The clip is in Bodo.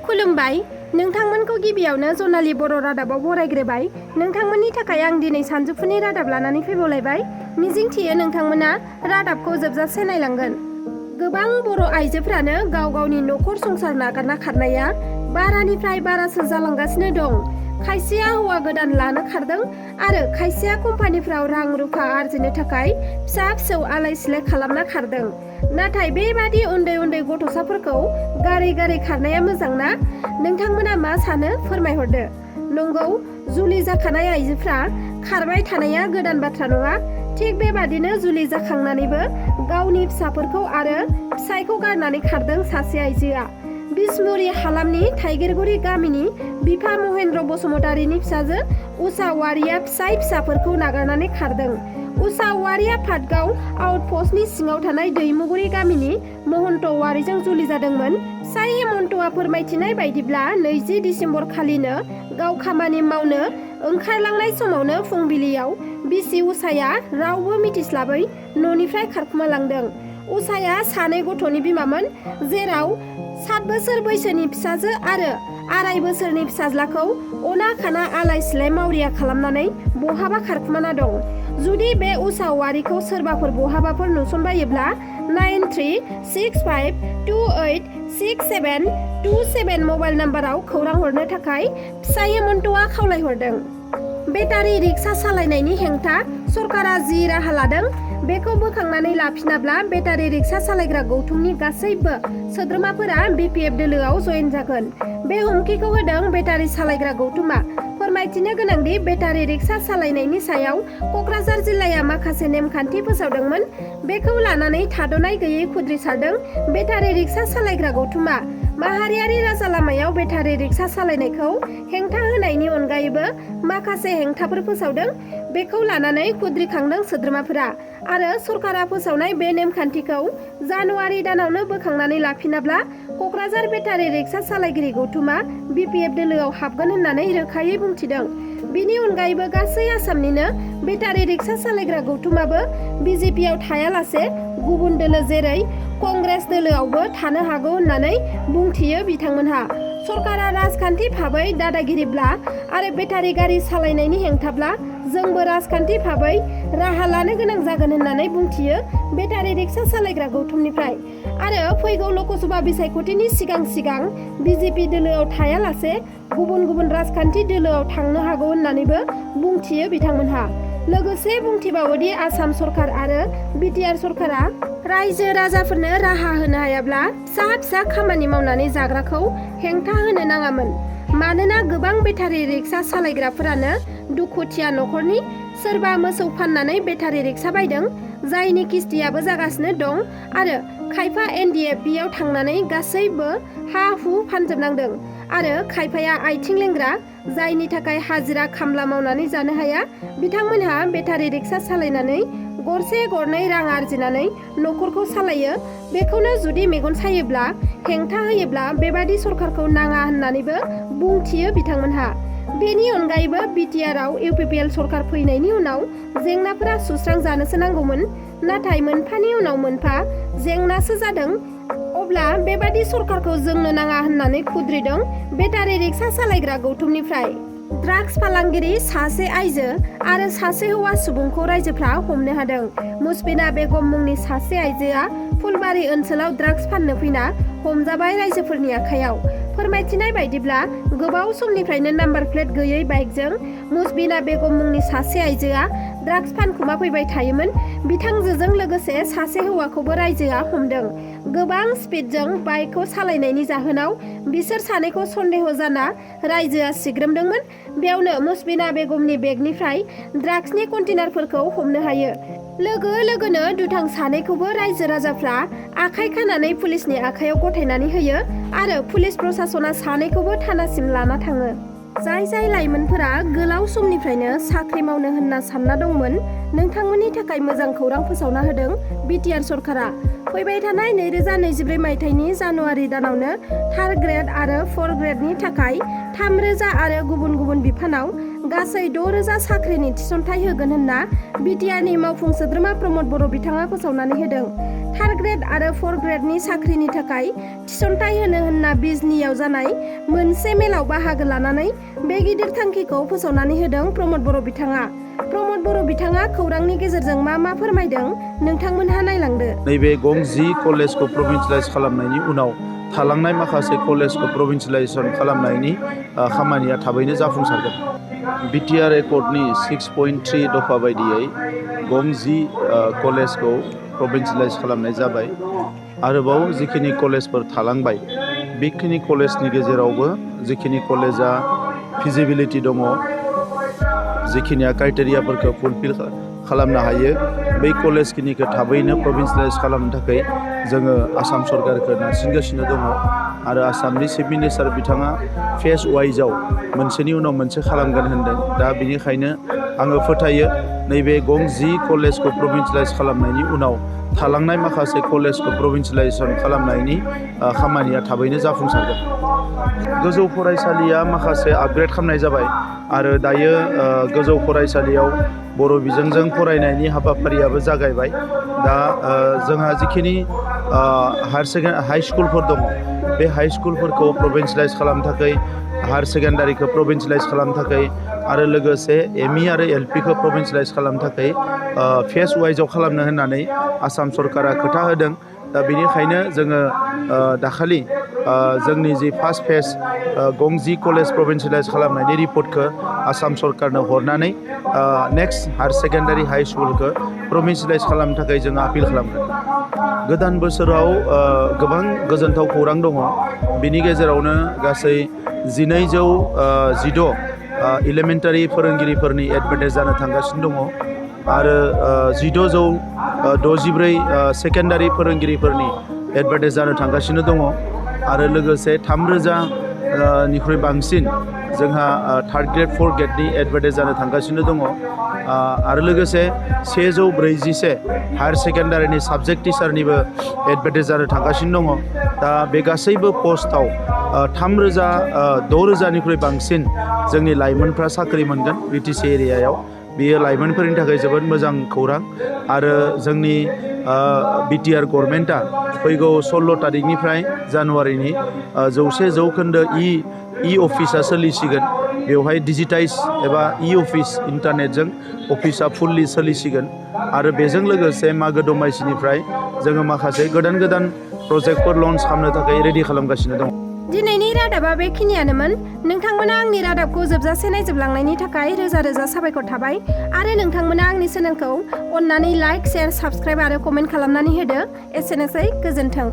खुलुमबाय नोंथांमोनखौ गिबियावनो जनालि बर' रादाबाव बरायग्रोबाय। नोंथांमोननि थाखाय आं दिनै सानजौफुनि रादाब लानानै फैबावलायबाय। मिजिंथियो नोंथांमोना रादाबखौ जोबजासे नायलांगोन। गोबां बर' आइजोफ्रानो गाव गावनि न'खर संसार नागारना खारनाया बारानिफ्राय बारासो जालांगासिनो दं। खायसेया हौवा गोदान लानो खारदों आरो खायसेया कम्पानिफ्राव रां रुफा आरजिनो थाखाय फिसा फिसौ आलाय सिलाय खालामना खारदों। नाथाय बेबादि उन्दै उन्दै गथ'साफोरखौ गारै गारै खारनाया मोजांना? नोंथांमोना मा सानो फोरमायहरदो। नंगौ, जुलि जाखानाय आइजोफ्रा खारबाय थानाया गोदान बाथ्रा नङा। थिग बेबादिनो जुलि जाखांनानैबो गावनि फिसाफोरखौ आरो फिसायखौ गारनानै खारदों सासे आइजोआ। बिसमुरि हालामनि थाइगिरगुरि गामिनि बिफा महेन्द्र बसुमतारीनि फिसाजो उषा औवारिया फिसाफोरखौ नागारनानै खारदों। उषा औवारिया पाटगाव आउटपस्टनि सिङाव थानाय दैमुगुरि गामिनि महन्त औवारिजों जुलि जादोंमोन। फिसाय हेमन्तआ फोरमायथिनाय बायदिब्ला 20 डिसेम्बर खालिनो गाव खामानि मावनो ओंखारलांनाय समावनो फुंबिलियाव बिसि उषाया रावबो मिथिस्लाबै न'निफ्राय खारखुमालांदों। उषाया 2 गथ'नि बिमामोन, जेराव 7 बोसोर बैसोनि फिसाजो आरो 2.5 बोसोरनि फिसाज्लाखौ अना खाना आलाय सिलाय मावरिया खालामनानै बहाबा खारखुमाना दं। जुदि बे उषा औवारिखौ सोरबाफोर बहाबाफोर नुसनबायोब्ला 9365286727 मबाइल नाम्बाराव खौरां हरनो थाखाय फिसाय हेमन्तआ खावलायहरदों। बेटारि रिक्सा सालायनायनि हेंथा सरकारा जि राहा लादों बेखौ बोखांनानै लाफिनाब्ला बेटारि रिक्सा सालायग्रा गौथुमनि गासैबो सोद्रोमाफोरा BPF दोलोआव जयेन जागोन। बे हुमखिखौ होदों बेटारि सालायग्रा गौथुमा। फोरमायथिनो गोनांदि बेटारि रिक्सा सालायनायनि सायाव क'क्राझार जिल्लाया माखासे नेमखान्थि फोसावदोंमोन। बेखौ लानानै थाद'नाय गैयै खुद्रिसारदों बेटारि रिक्सा सालायग्रा गौथुमा। माहारियारि राजा लामायाव बेटारि रिक्सा सालायनायखौ हेंथा होनायनि अनगायैबो माखासे हेंथाफोर फोसावदों। बेखौ लानानै खुद्रिखांदों सोद्रोमाफोरा आरो सरकारा फोसावनाय बे नेमखान्थिखौ जानुवारि दानावनो बोखांनानै लाफिनाब्ला क'क्राझार बेटारि रिक्सा सालायगिरि गौथुमा BPF दोलोआव हाबगोन होननानै रोखायै बुंथिदों। बिनि अनगायैबो गासै आसामनिनो बेटारि रिक्सा सालायग्रा गौथुमाबो BJPआव थायालासे गुबुन दोलो जेरै कंग्रेस दोलोआवबो थानो हागौ होननानै बुंथियो बिथांमोनहा। सरकारा राजखान्थि भाबै दादागिरिब्ला आरो बेटारि गारि सालायनायनि हेंथाब्ला जोंबो राजखान्थि भाबै राहा लानो गोनां जागोन होननानै बुंथियो बेटारि रिक्सा सालायग्रा गौथुमनिफ्राय। आरो फैगौ लकसभा बिसायख'थिनि सिगां BJP दोलोआव थायालासे गुबुन राजखान्थि दोलोआव थांनो हागौ होननानैबो बुंथियो बिथांमोनहा। लोगोसे बुंथिबावोदि आसाम सरकार आरो BTR सरकारा रायजो राजाफोरनो राहा होनो हायाब्ला फिसा खामानि मावनानै जाग्राखौ हेंथा होनो नाङामोन। मानोना गोबां बेटारि रिक्सा सालायग्राफोरानो दुखुथिया न'खरनि। सोरबा मोसौ फाननानै बेटारि रिक्सा बायदों, जायनि किस्तियाबो जागासिनो दं आरो खायफा NDFBआव थांनानै गासैबो हा हु फानजोबनांदों आरो खायफाया आथिं लेंग्रा, जायनि थाखाय हाजिरा खामला मावनानै जानो हाया। बिथांमोनहा बेटारि रिक्सा सालायनानै गरसे गरनै रां आरजिनानै न'खरखौ सालायो। बेखौनो जुदि मेगन सायोब्ला हेंथा होयोब्ला बेबादि सरकारखौ नाङा होननानैबो बुंथियो बिथांमोनहा। बेनि अनगायैबो BTRआव UPPL सरकार फैनायनि उनाव जेंनाफोरा सुस्रांजानोसो नांगौमोन, नाथाय मोनफानि उनाव मोनफा जेंनासो जादों। अब्ला बेबादि सरकारखौ जोंनो नाङा होननानै खुद्रिदों बेटारि रिक्सा सालायग्रा गौथुमनिफ्राय। ड्राग्स फालांगिरि सासे आइजो आरो सासे हौवा सुबुंखौ रायजोफ्रा हमनो हादों। मुसबिना बेगम मुंनि सासे आइजोआ फुलबारि ओनसोलाव ड्राग्स फाननो फैना हमजाबाय रायजोफोरनि आखायाव। फोरमायथिनाय बायदिब्ला गोबाव समनिफ्रायनो नाम्बार प्लेट गैयै बाइकजों मुसबिना बेगम मुंनि सासे आइजोआ ड्राग्स फानखुमा फैबाय थायोमोन। बिथांजोजों लोगोसे सासे हौवाखौबो रायजोआ हमदों। गोबां स्पिडजों बाइकखौ सालायनायनि जाहोनाव बिसोर सानैखौ सन्देह जाना रायजोआ सिग्रोमदोंमोन। बेयावनो मुसबिना बेगमनि बेगनिफ्राय ड्राग्सनि कन्टेनारफोरखौ हमनो हायो। लोगोनो दुथां सानैखौबो रायजो राजाफ्रा आखाइ खानानै पुलिसनि आखायाव गथायनानै होयो आरो पुलिस प्रसासना सानैखौबो थानासिम लाना थाङो। जाय लाइमोनफोरा गोलाव समनिफ्रायनो साख्रि मावनो होनना सानना दंमोन, नोंथांमोननि थाखाय मोजां खौरां फोसावना होदों BTR सरकारा। फैबाय थानाय 2024 मायथाइनि जानुवारि दानावनो 3rd ग्रेड आरो 4th ग्रेडनि थाखाय 3000 आरो गुबुन बिफानाव गासै 6,000 साख्रिनि थिसनथाइ होगोन होनना बिटिआरनि मावफुं सोद्रोमा प्रमद बर' बिथाङा फोसावनानै होदों। 3rd ग्रेड आरो 4th ग्रेडनि साख्रिनि थाखाय थिसनथाइ होनो होनना बिजनीयाव जानाय मोनसे मेलाव बाहागो लानानै बे गिदिर थांखिखौ फोसावनानै होदों प्रमद बर' बिथाङा। प्रमद बर' बिथाङा खौरांनि गेजेरजों मा फोरमायदों नोंथांमोनहा नायलांदो। नैबे गं 10 कलेजखौ प्रभिन्सियेलाइज खालामनायनि उनाव थालांनाय माखासे कलेजखौ प्रभिन्सियेलाइजेसन खालामनायनि खामानिया थाबैनो जाफुंसारगोन। बिटिआर एकर्डनि 6.3 दफा बायदियै गं 10 कलेजखौ प्रभिन्सियेलाइज खालामनाय जाबाय। आरोबाव जिखिनि कलेजफोर थालांबाय बेखिनि कलेजनि गेजेरावबो जिखिनि कलेजा फिजिबिलिटि दङ, जिखिनिया क्राइटेरियाफोरखौ फुलफिल खालामनो हायो, बै कलेजखिनिखौ थाबैनो प्रभिन्सियेलाइज खालामनो थाखाय जोङो आसाम सरकारखौ नारसिनगासिनो दङ। आरो आसामनि चिफ मिनिस्टार बिथाङा फेज वाइजआव मोनसेनि उनाव मोनसे खालामगोन होनदों। दा बेनिखायनो आङो फोथायो नैबे गं 10 कलेजखौ प्रभिन्सियेलाइज खालामनायनि उनाव थालांनाय माखासे कलेजखौ प्रभिन्सियेलाइजेसन खालामनायनि खामानिया थाबैनो जाफुंसारगोन। गोजौ फरायसालिया माखासे आपग्रेड खालामनाय जाबाय आरो दायो गोजौ फरायसालियाव बर' बिजोंजों फरायनायनि हाबाफारियाबो जागायबाय। दा जोंहा जिखिनि हाई स्कुलफोर दङ बे हाई स्कुलफोरखौ प्रभिन्सियेलाइज खालामनो थाखाय, हायार सेकेन्डारिखौ प्रभिन्सियेलाइज खालामनो थाखाय आरो लोगोसे एमइ आरो एलपिखौ प्रभिन्सियेलाइज खालामनो थाखाय फेज वाइजआव खालामनो होननानै आसाम सरकारा खोथा होदों। दा बेनिखायनो जोङो दाखालि जोंनि जि फार्स्ट फेज गं 10 कलेज प्रभिन्सियेलाइज खालामनायनि रिपर्टखौ आसाम सरकारनो हरनानै नेक्स्ट हायार सेकेन्डारि हाई स्कुलखौ प्रभिन्सियेलाइज खालामनो थाखाय जों आपिल खालामगोन। गोदान बोसोराव गोबां गोजोनथाव खौरां दङ। बिनि गेजेरावनो गासै 1216 इलिमेन्टारि फोरोंगिरिफोरनि एडभार्टाइज जानो थांगासिनो दङ आरो 1664 सेकेन्डारि फोरोंगिरिफोरनि एडभार्टाइज जानो थांगासिनो दङ आरो लोगोसे 3000 निख्रुइ बांसिन जोंहा 3rd ग्रेड 4th ग्रेडनि एडभार्टाइज जानो थांगासिनो दङ आरो लोगोसे 141 हायार सेकेन्डारिनि साबजेक्ट टिचारनिबो एडभार्टाइज जानो थांगासिनो दङ। दा बे गासैबो पस्टआव 6000 निख्रुइ बांसिन जोंनि लाइमोनफ्रा साख्रि मोनगोन बिटिसि एरियायाव। बेयो लाइमोनफोरनि थाखाय जोबोद मोजां खौरां आरो जोंनि बिटिआर गभर्नमेन्टआ फैगौ 16 तारिखनिफ्राय जानुवारिनि 100% इ अफिसा सोलिसिगोन। बेवहाय डिजिटाइज एबा इ अफिस इन्टारनेटजों अफिसा फुल्लि सोलिसिगोन आरो बेजों लोगोसे मागो दमासिनिफ्राय जोङो माखासे गोदान प्रजेक्टफोर लन्च खालामनो थाखाय रेडि खालामगासिनो दं। दिनैनि रादाबा बेखिनियानोमोन। नोंथांमोना आंनि रादाबखौ जोबजासे नायजोबलांनायनि थाखाय रोजा रोजा साबायखर थाबाय आरो नोंथांमोना आंनि चेनेलखौ अननानै लाइक, शेयार, साबस्क्राइब आरो कमेन्ट खालामनानै होदो। एसेनोसै, गोजोन्थों।